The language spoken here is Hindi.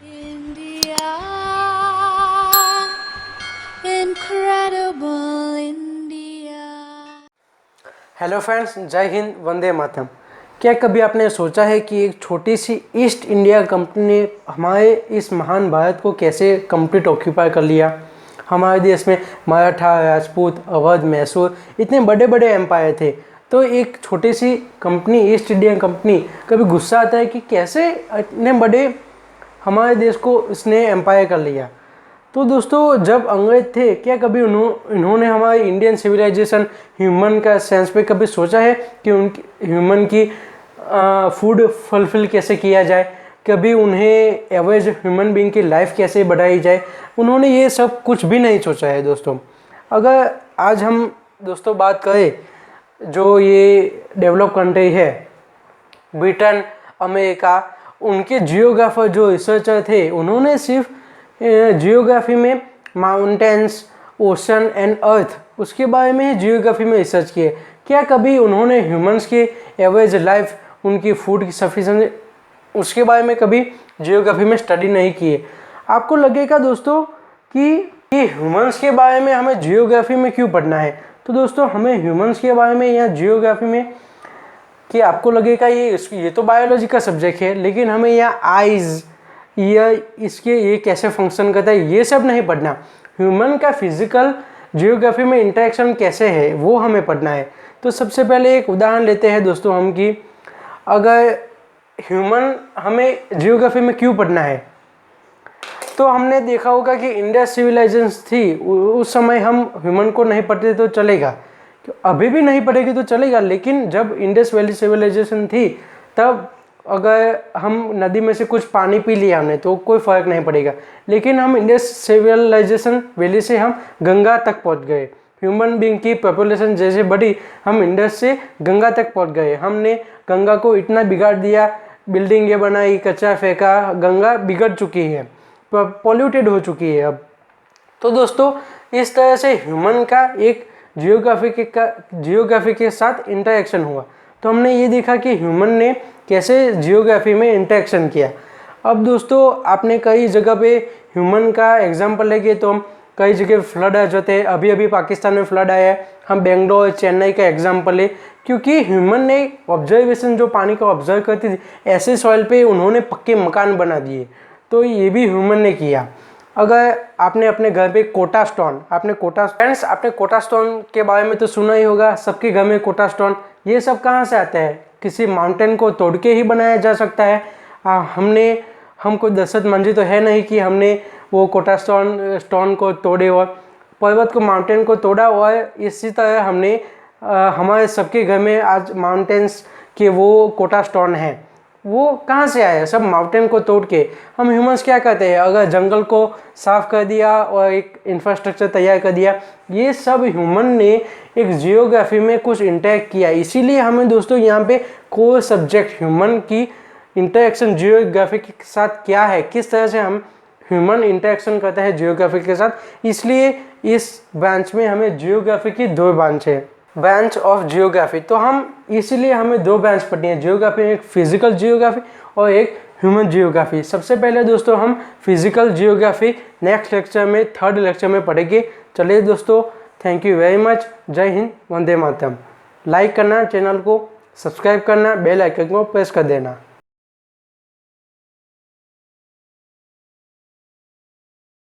India, incredible India। Hello friends, जय हिंद, वंदे मातरम। क्या कभी आपने सोचा है कि एक छोटी सी ईस्ट इंडिया कंपनी ने हमारे इस महान भारत को कैसे कंप्लीट ऑक्यूपाई कर लिया। हमारे देश में मराठा, राजपूत, अवध, मैसूर इतने बड़े बड़े एम्पायर थे, तो एक छोटी सी कंपनी ईस्ट इंडिया कंपनी कभी गुस्सा आता है कि कैसे इतने बड़े हमारे देश को इसने एम्पायर कर लिया। तो दोस्तों, जब अंग्रेज थे, क्या कभी इन्होंने हमारे इंडियन सिविलाइजेशन, ह्यूमन का सेंस पे कभी सोचा है कि उनकी ह्यूमन की फूड फुलफिल कैसे किया जाए, कभी उन्हें एवरेज ह्यूमन बीइंग की लाइफ कैसे बढ़ाई जाए। उन्होंने ये सब कुछ भी नहीं सोचा है दोस्तों। अगर आज हम दोस्तों बात करें जो ये डेवलप कंट्री है, ब्रिटेन, अमेरिका, उनके जियोग्राफर जो रिसर्चर थे, उन्होंने सिर्फ जियोग्राफी में माउंटेन्स, ओशन एंड अर्थ, उसके बारे में जियोग्राफी में रिसर्च किए। क्या कभी उन्होंने ह्यूमंस की एवरेज लाइफ, उनकी फूड की सफिशेंसी, उसके बारे में कभी जियोग्राफी में स्टडी नहीं किए। आपको लगेगा दोस्तों कि ह्यूमंस के बारे में हमें जियोग्राफी में क्यों पढ़ना है। तो दोस्तों, हमें ह्यूमंस के बारे में या जियोग्राफी में, कि आपको लगेगा ये तो बायोलॉजी का सब्जेक्ट है, लेकिन हमें यहाँ आइज़, ईयर, इसके ये कैसे फंक्शन करता है, ये सब नहीं पढ़ना। ह्यूमन का फिजिकल जियोग्राफी में इंटरेक्शन कैसे है वो हमें पढ़ना है। तो सबसे पहले एक उदाहरण लेते हैं दोस्तों हम, कि अगर ह्यूमन हमें जियोग्राफी में क्यों पढ़ना है, तो हमने देखा होगा कि इंडस सिविलाइजेशन थी, उस समय हम ह्यूमन को नहीं पढ़ते तो चलेगा, अभी भी नहीं पढ़ेगी तो चलेगा, लेकिन जब इंडस वैली सिविलाइजेशन थी तब अगर हम नदी में से कुछ पानी पी लिया हमने तो कोई फ़र्क नहीं पड़ेगा। लेकिन हम इंडस सिविलाइजेशन वैली से हम गंगा तक पहुंच गए, ह्यूमन बीइंग की पॉपुलेशन जैसे बढ़ी, हम इंडस से गंगा तक पहुंच गए। हमने गंगा को इतना बिगाड़ दिया, बिल्डिंगें बनाई, कचरा फेंका, गंगा बिगड़ चुकी है, पॉल्यूटेड हो चुकी है अब। तो दोस्तों, इस तरह से ह्यूमन का एक जियोग्राफी के साथ इंटरेक्शन हुआ। तो हमने ये देखा कि ह्यूमन ने कैसे जियोग्राफी में इंटरेक्शन किया। अब दोस्तों, आपने कई जगह पे ह्यूमन का एग्जांपल लेके, तो हम कई जगह फ्लड आ जाते हैं। अभी अभी पाकिस्तान में फ्लड आया है, हम बेंगलोर, चेन्नई का एग्जांपल है, क्योंकि ह्यूमन ने ऑब्जर्वेशन जो पानी को ऑब्जर्व करती थी, ऐसे सॉइल पे उन्होंने पक्के मकान बना दिए। तो ये भी ह्यूमन ने किया। अगर आपने अपने घर पे कोटा स्टोन, आपने कोटा स्टोन के बारे में तो सुना ही होगा, सबके घर में कोटा स्टोन, ये सब कहाँ से आता है? किसी माउंटेन को तोड़ के ही बनाया जा सकता है। हम कोई दहशत मंजी तो है नहीं कि हमने वो कोटा स्टोन को तोड़े और पर्वत को, माउंटेन को तोड़ा। और इसी तरह हमने हमारे सबके घर में आज माउंटेन्स के वो कोटा स्टोन है, वो कहाँ से आया? सब माउंटेन को तोड़ के। हम ह्यूमंस क्या करते हैं? अगर जंगल को साफ कर दिया और एक इंफ्रास्ट्रक्चर तैयार कर दिया, ये सब ह्यूमन ने एक जियोग्राफी में कुछ इंटरेक्ट किया। इसीलिए हमें दोस्तों यहाँ पे कोर सब्जेक्ट ह्यूमन की इंटरेक्शन जियोग्राफी के साथ क्या है, किस तरह से हम ह्यूमन इंटरेक्शन करता है जियोग्राफी के साथ, इसलिए इस ब्रांच में हमें जियोग्राफी की 2 ब्रांच है, ब्रांच ऑफ जियोग्राफी। तो हम इसीलिए हमें 2 ब्रांच पढ़नी है जियोग्राफी, एक फिजिकल जियोग्राफी और एक ह्यूमन जियोग्राफी। सबसे पहले दोस्तों हम फिजिकल जियोग्राफी नेक्स्ट लेक्चर में, 3rd लेक्चर में पढ़ेंगे। चलिए दोस्तों, थैंक यू वेरी मच। जय हिंद, वंदे मातरम। लाइक करना, चैनल को सब्सक्राइब करना, बेल आइकन को प्रेस कर देना।